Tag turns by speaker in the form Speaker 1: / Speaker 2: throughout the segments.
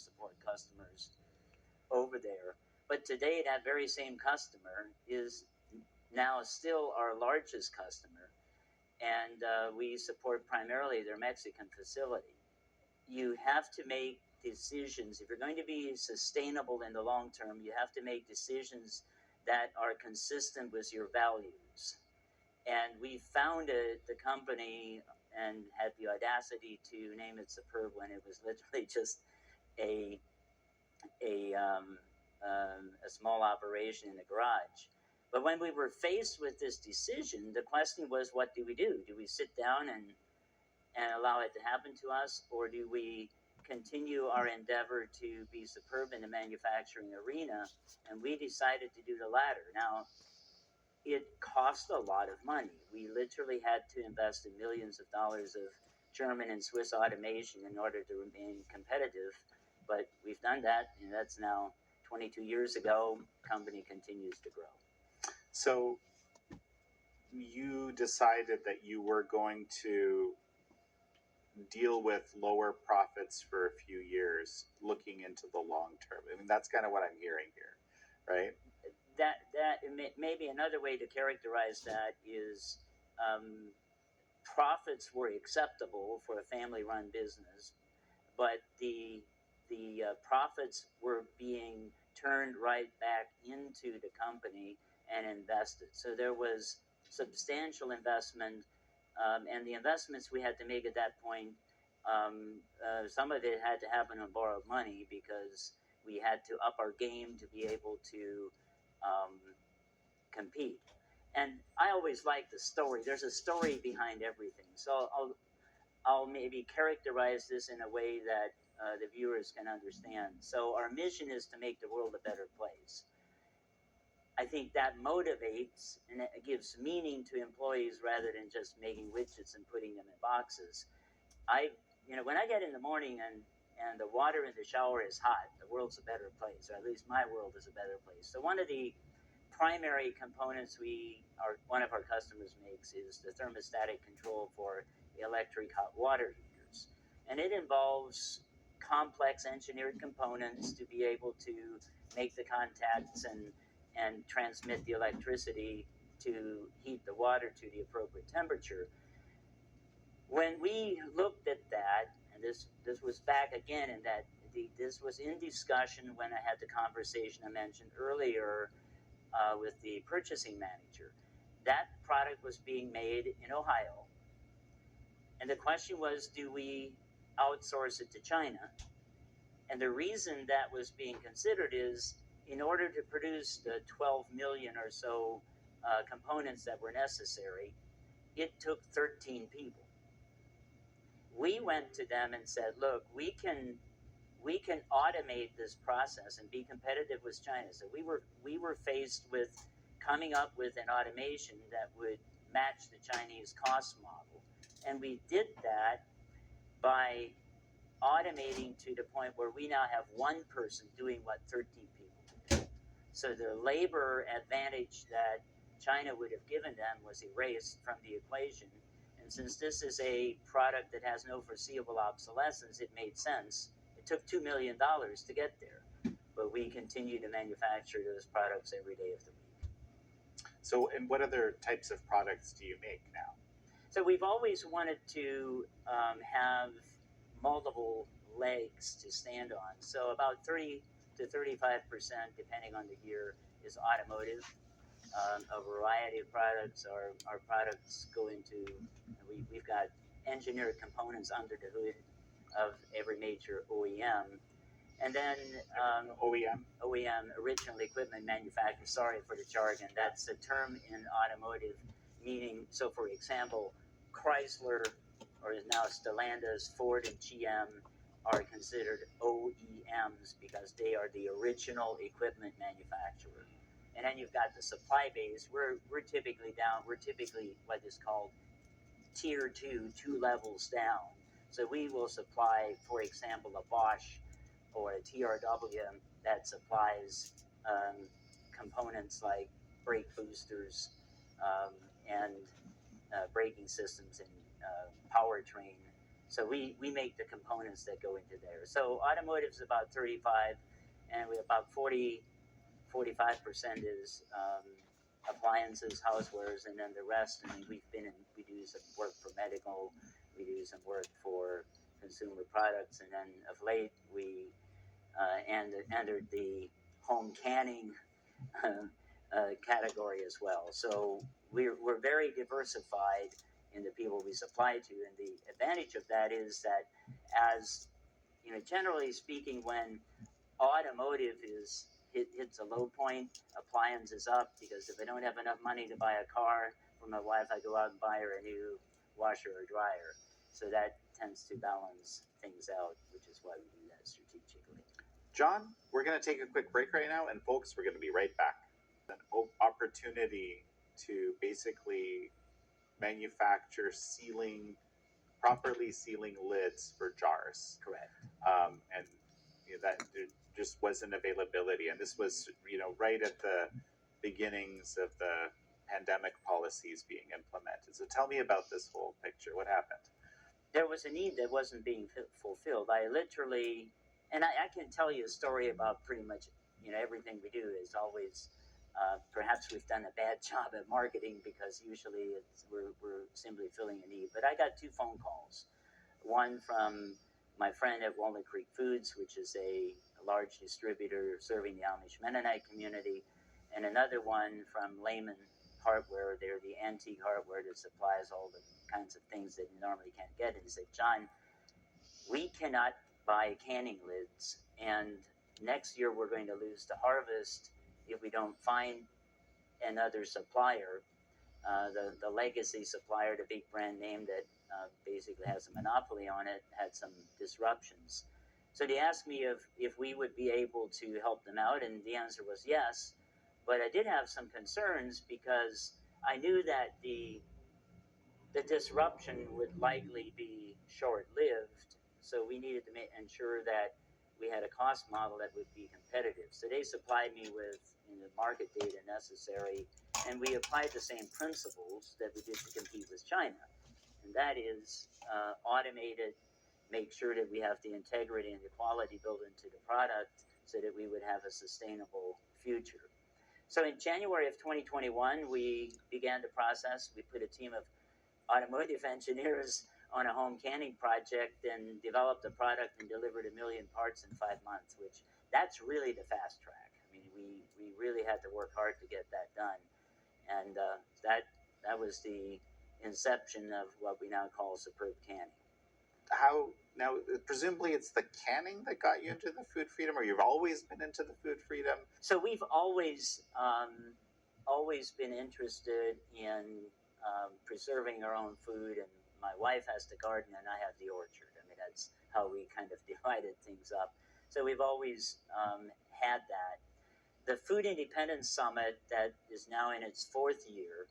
Speaker 1: support customers over there. But today, that very same customer is now still our largest customer, and we support primarily their Mexican facility. You have to make decisions. If you're going to be sustainable in the long term, you have to make decisions that are consistent with your values. And we founded the company and had the audacity to name it Superb when it was literally just a small operation in a garage. But when we were faced with this decision, the question was, what do we do? Do we sit down and allow it to happen to us, or do we continue our endeavor to be superb in the manufacturing arena? And we decided to do the latter. Now, it cost a lot of money. We literally had to invest in millions of dollars of German and Swiss automation in order to remain competitive. But we've done that, and that's now 22 years ago. The company continues to grow.
Speaker 2: So you decided that you were going to deal with lower profits for a few years, looking into the long term. I mean, that's kind of what I'm hearing here, right?
Speaker 1: That maybe another way to characterize that is profits were acceptable for a family-run business, but the profits were being turned right back into the company and invested. So there was substantial investment, and the investments we had to make at that point, some of it had to happen on borrowed money because we had to up our game to be able to compete. And I always like the story. There's a story behind everything. So I'll maybe characterize this in a way that the viewers can understand. So our mission is to make the world a better place. I think that motivates and it gives meaning to employees rather than just making widgets and putting them in boxes. When I get in the morning and the water in the shower is hot, the world's a better place, or at least my world is a better place. So one of the primary components one of our customers makes is the thermostatic control for electric hot water heaters. And it involves complex engineered components to be able to make the contacts and transmit the electricity to heat the water to the appropriate temperature. When we looked at that, and this was back again in that this was in discussion when I had the conversation I mentioned earlier with the purchasing manager. That product was being made in Ohio. And the question was, do we outsource it to China? And the reason that was being considered is in order to produce the 12 million or so components that were necessary, it took 13 people. We went to them and said, look, we can automate this process and be competitive with China. So we were faced with coming up with an automation that would match the Chinese cost model. And we did that by automating to the point where we now have one person doing what 13 people do. So the labor advantage that China would have given them was erased from the equation. And since this is a product that has no foreseeable obsolescence, it made sense. It took $2 million to get there, but we continue to manufacture those products every day of the week.
Speaker 2: So, and what other types of products do you make now?
Speaker 1: So we've always wanted to have multiple legs to stand on. So about 30 to 35%, depending on the year, is automotive. A variety of products. Our products go into, we've got engineered components under the hood of every major OEM. And then OEM, original equipment manufacturer. Sorry for the jargon. That's a term in automotive, meaning, so for example, Chrysler, or now Stellantis, Ford, and GM are considered OEMs because they are the original equipment manufacturer. And then you've got the supply base. We're typically what is called tier 2 levels down. So we will supply, for example, a Bosch or a TRW that supplies components like brake boosters and braking systems and powertrain So we make the components that go into there. So automotive is about 35, and we about 45% is appliances, housewares, and then the rest. I mean, we do some work for medical, we do some work for consumer products, and then of late we entered the home canning category as well. So we're very diversified in the people we supply to, and the advantage of that is that, as you know, generally speaking, when automotive hits a low point, appliance is up, because if I don't have enough money to buy a car for my wife, I go out and buy her a new washer or dryer. So that tends to balance things out, which is why we do that strategically.
Speaker 2: John, we're going to take a quick break right now, and folks, we're going to be right back. An opportunity to basically manufacture properly sealing lids for jars.
Speaker 1: Correct.
Speaker 2: And that there just wasn't availability. And this was, right at the beginnings of the pandemic policies being implemented. So tell me about this whole picture. What happened?
Speaker 1: There was a need that wasn't being fulfilled. I literally, and I can tell you a story about pretty much, everything we do is always, perhaps we've done a bad job at marketing, because usually we're simply filling a need. But I got two phone calls. One from my friend at Walnut Creek Foods, which is a large distributor serving the Amish Mennonite community, and another one from Lehman Hardware. They're the antique hardware that supplies all the kinds of things that you normally can't get. And he said, John, we cannot buy canning lids, and next year we're going to lose the harvest if we don't find another supplier. The legacy supplier, the big brand name that basically has a monopoly on it, had some disruptions. So they asked me if we would be able to help them out, and the answer was yes. But I did have some concerns, because I knew that the disruption would likely be short-lived. So we needed to ensure that we had a cost model that would be competitive. So they supplied me with the market data necessary, and we applied the same principles that we did to compete with China. And that is automated, make sure that we have the integrity and the quality built into the product so that we would have a sustainable future. So in January of 2021, we began the process. We put a team of automotive engineers on a home canning project and developed a product and delivered 1 million parts in 5 months, which that's really the fast track. I mean, we really had to work hard to get that done. And that was the inception of what we now call Superb Canning.
Speaker 2: How now? Presumably, it's the canning that got you into the food freedom, or you've always been into the food freedom.
Speaker 1: So we've always been interested in preserving our own food, and my wife has the garden and I have the orchard. I mean, that's how we kind of divided things up. So we've always had that. The Food Independence Summit, that is now in its 4th year,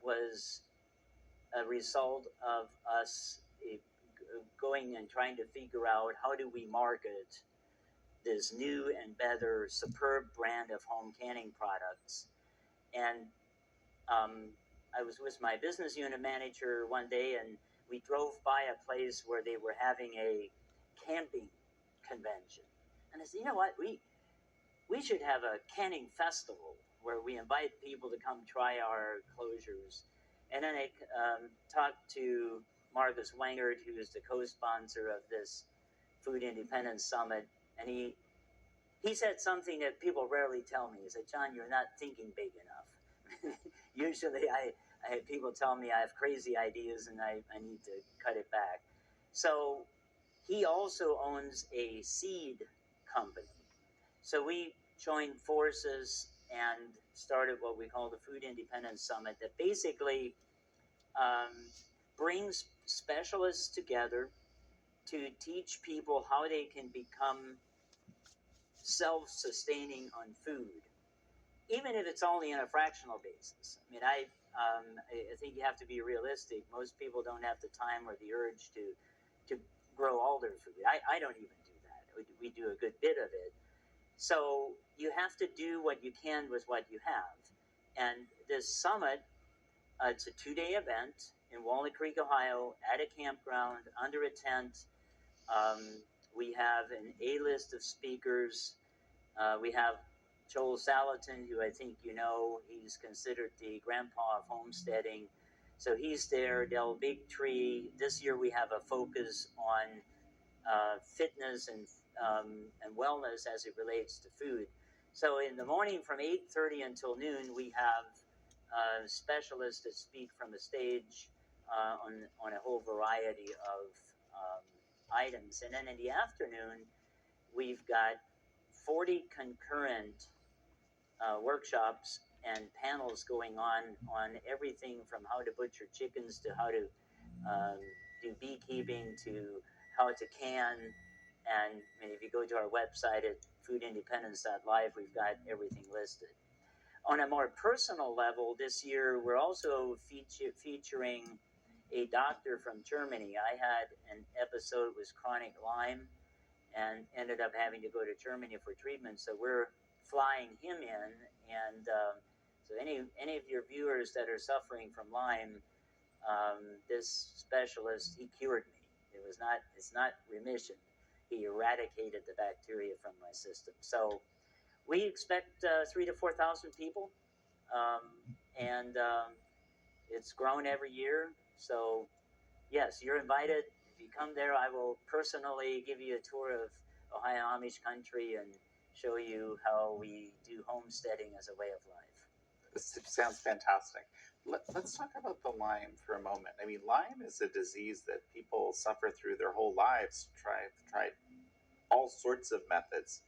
Speaker 1: was a result of us going and trying to figure out, how do we market this new and better Superb brand of home canning products. And I was with my business unit manager one day, and we drove by a place where they were having a camping convention. And I said, you know what, we should have a canning festival where we invite people to come try our closures. And then I talked to Marcus Wengert, who is the co-sponsor of this Food Independence Summit, and he said something that people rarely tell me. He said, John, you're not thinking big enough. Usually I people tell me I have crazy ideas and I need to cut it back. So he also owns a seed company. So we joined forces and started what we call the Food Independence Summit, that basically brings specialists together to teach people how they can become self-sustaining on food, even if it's only on a fractional basis. I mean, I think you have to be realistic. Most people don't have the time or the urge to grow all their food. I don't even do that. We do a good bit of it. So you have to do what you can with what you have. And this summit, it's a 2-day event. in Walnut Creek, Ohio, at a campground under a tent. Um, we have an A list of speakers. We have Joel Salatin, who I think you know. He's considered the grandpa of homesteading. So he's there. Del Big Tree. This year we have a focus on fitness and wellness as it relates to food. So in the morning from 8:30 until noon, we have specialists that speak from the stage on a whole variety of items. And then in the afternoon, we've got 40 concurrent workshops and panels going on everything from how to butcher chickens to how to um, do beekeeping to how to can. And I mean, if you go to our website at foodindependence.live, we've got everything listed. On a more personal level, this year we're also featuring a doctor from Germany. I had an episode with chronic Lyme and ended up having to go to Germany for treatment. So we're flying him in, and so any of your viewers that are suffering from Lyme, this specialist, he cured me. It's not remission. He eradicated the bacteria from my system. So we expect 3 to 4 thousand people, um, and it's grown every year. So yes, you're invited. If you come there, I will personally give you a tour of Ohio Amish country and show you how we do homesteading as a way of life.
Speaker 2: This sounds fantastic. Let's talk about the Lyme for a moment. I mean, Lyme is a disease that people suffer through their whole lives. Tried all sorts of methods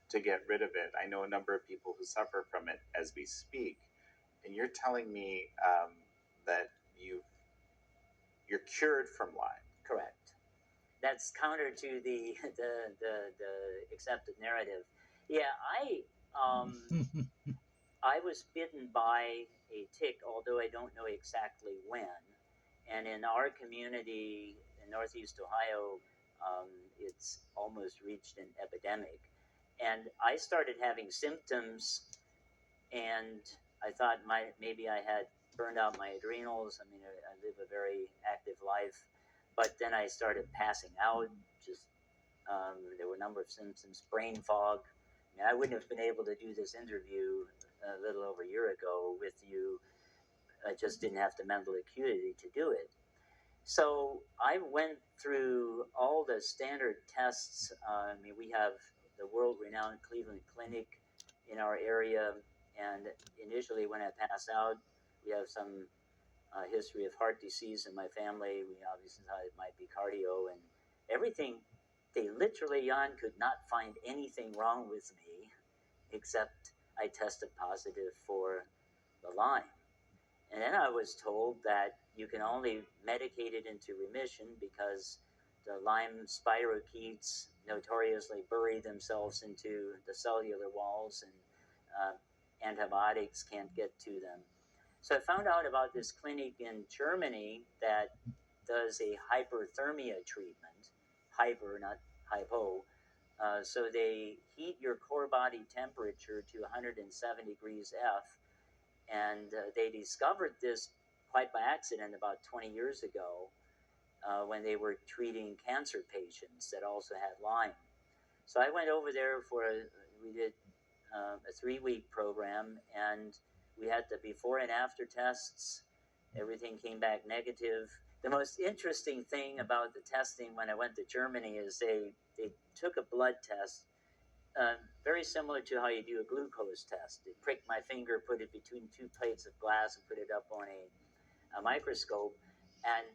Speaker 2: to get rid of it. I know a number of people who suffer from it as we speak. And you're telling me that you're cured from Lyme.
Speaker 1: Correct. That's counter to the accepted narrative. Yeah, I was bitten by a tick, although I don't know exactly when. And in our community in Northeast Ohio, it's almost reached an epidemic. And I started having symptoms, and I thought maybe I had burned out my adrenals. I mean, I live a very active life, but then I started passing out. Just there were a number of symptoms, brain fog. I mean, I wouldn't have been able to do this interview a little over a year ago with you. I just didn't have the mental acuity to do it. So I went through all the standard tests. I mean, we have the world-renowned Cleveland Clinic in our area, and initially when I passed out, we have some history of heart disease in my family. We obviously thought it might be cardio and everything. They literally, Jan, could not find anything wrong with me except I tested positive for the Lyme. And then I was told that you can only medicate it into remission because the Lyme spirochetes notoriously bury themselves into the cellular walls, and antibiotics can't get to them. So I found out about this clinic in Germany that does a hyperthermia treatment, hyper, not hypo. So they heat your core body temperature to 107 degrees F, and they discovered this quite by accident about 20 years ago when they were treating cancer patients that also had Lyme. So I went over there we did a 3-week program, and we had the before and after tests. Everything came back negative. The most interesting thing about the testing when I went to Germany is they took a blood test, very similar to how you do a glucose test. They pricked my finger, put it between 2 plates of glass, and put it up on a microscope. And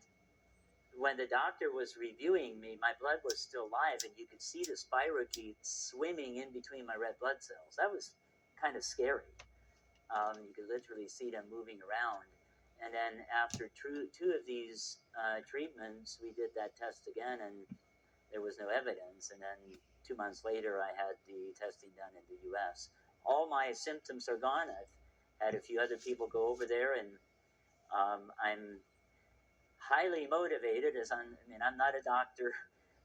Speaker 1: when the doctor was reviewing me, my blood was still live, and you could see the spirochetes swimming in between my red blood cells. That was kind of scary. You could literally see them moving around. And then after two of these treatments, we did that test again, and there was no evidence. And then 2 months later, I had the testing done in the U.S. All my symptoms are gone. I've had a few other people go over there, and I'm highly motivated. I'm not a doctor,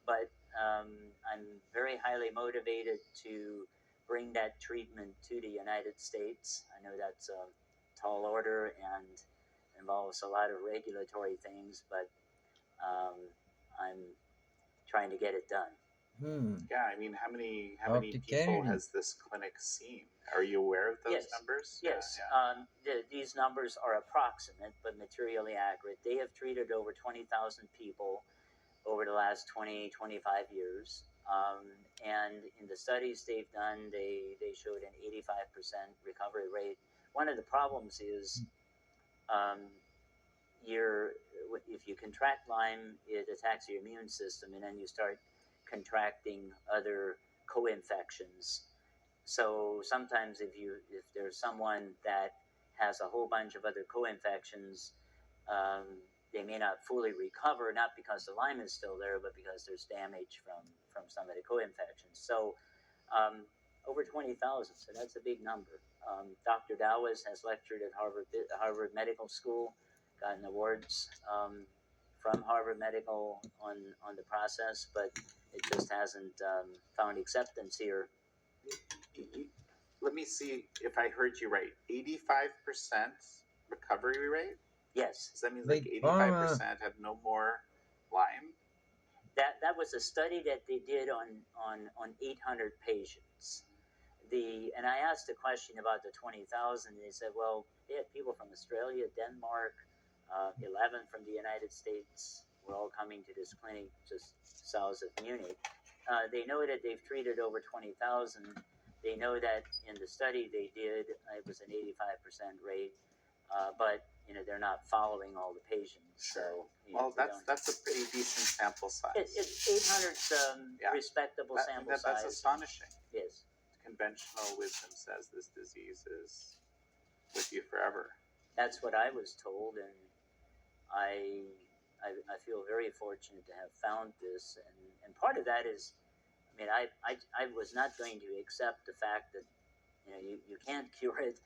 Speaker 1: but I'm very highly motivated to bring that treatment to the United States. I know that's a tall order, and involves a lot of regulatory things, but um, I'm trying to get it done.
Speaker 3: Hmm.
Speaker 2: Yeah, I mean, how many
Speaker 3: Dr.
Speaker 2: people
Speaker 3: Kennedy.
Speaker 2: has this clinic seen? Are you aware of those
Speaker 1: Yes,
Speaker 2: numbers? Yeah,
Speaker 1: yes.
Speaker 2: yeah.
Speaker 1: These numbers are approximate but materially accurate. They have treated over 20,000 people over the last 20, 25 years. And in the studies they've done, they showed an 85% recovery rate. One of the problems is um, you're, if you contract Lyme, it attacks your immune system, and then you start contracting other co-infections. So sometimes if there's someone that has a whole bunch of other co-infections, um, they may not fully recover, not because the Lyme is still there, but because there's damage from some of the co-infections. So um, over 20,000, so that's a big number. Dr. Dawes has lectured at Harvard Medical School, gotten awards from Harvard Medical on the process, but it just hasn't found acceptance here.
Speaker 2: Let me see if I heard you right. 85% recovery rate?
Speaker 1: Yes,
Speaker 2: Does that mean like
Speaker 3: Big Pharma.
Speaker 2: 85% have no more Lyme?
Speaker 1: that was a study that they did on 800 patients. And I asked a question about the 20,000. They said, well, they had people from Australia, Denmark, 11 from the United States. Were all coming to this clinic just south of Munich. They know that they've treated over 20,000. They know that in the study they did, it was an 85% rate, but they're not following all the patients.
Speaker 2: Sure.
Speaker 1: So
Speaker 2: Well, that's a pretty decent sample size.
Speaker 1: it's 800's
Speaker 2: Yeah.
Speaker 1: respectable sample size.
Speaker 2: That's astonishing.
Speaker 1: Yes.
Speaker 2: Conventional wisdom says this disease is with you forever.
Speaker 1: That's what I was told, and I I feel very fortunate to have found this, and part of that is, I mean, I was not going to accept the fact that you can't cure it,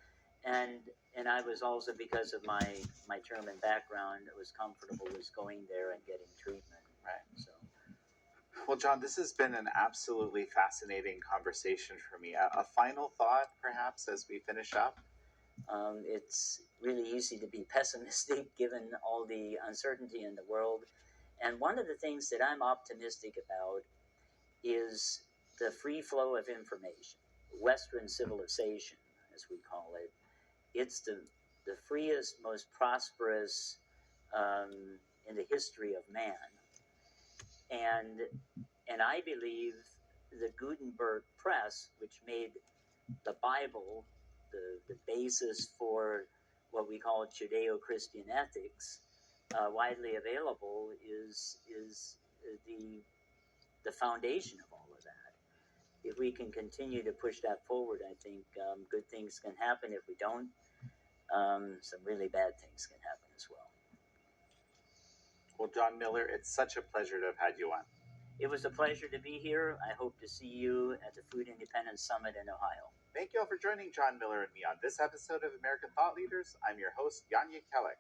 Speaker 1: and I was also, because of my German background, I was comfortable with going there and getting treatment.
Speaker 2: Right.
Speaker 1: So.
Speaker 2: Well, John, this has been an absolutely fascinating conversation for me. A final thought, perhaps, as we finish up?
Speaker 1: It's really easy to be pessimistic given all the uncertainty in the world. And one of the things that I'm optimistic about is the free flow of information, Western civilization, as we call it. It's the freest, most prosperous in the history of man. And, and I believe the Gutenberg press, which made the Bible the basis for what we call Judeo-Christian ethics, widely available, is the foundation of all of that. If we can continue to push that forward, I think good things can happen. If we don't, some really bad things can happen as well.
Speaker 2: Well, John Miller, it's such a pleasure to have had you on.
Speaker 1: It was a pleasure to be here. I hope to see you at the Food Independence Summit in Ohio.
Speaker 2: Thank you all for joining John Miller and me on this episode of American Thought Leaders. I'm your host, Yanya Kellick.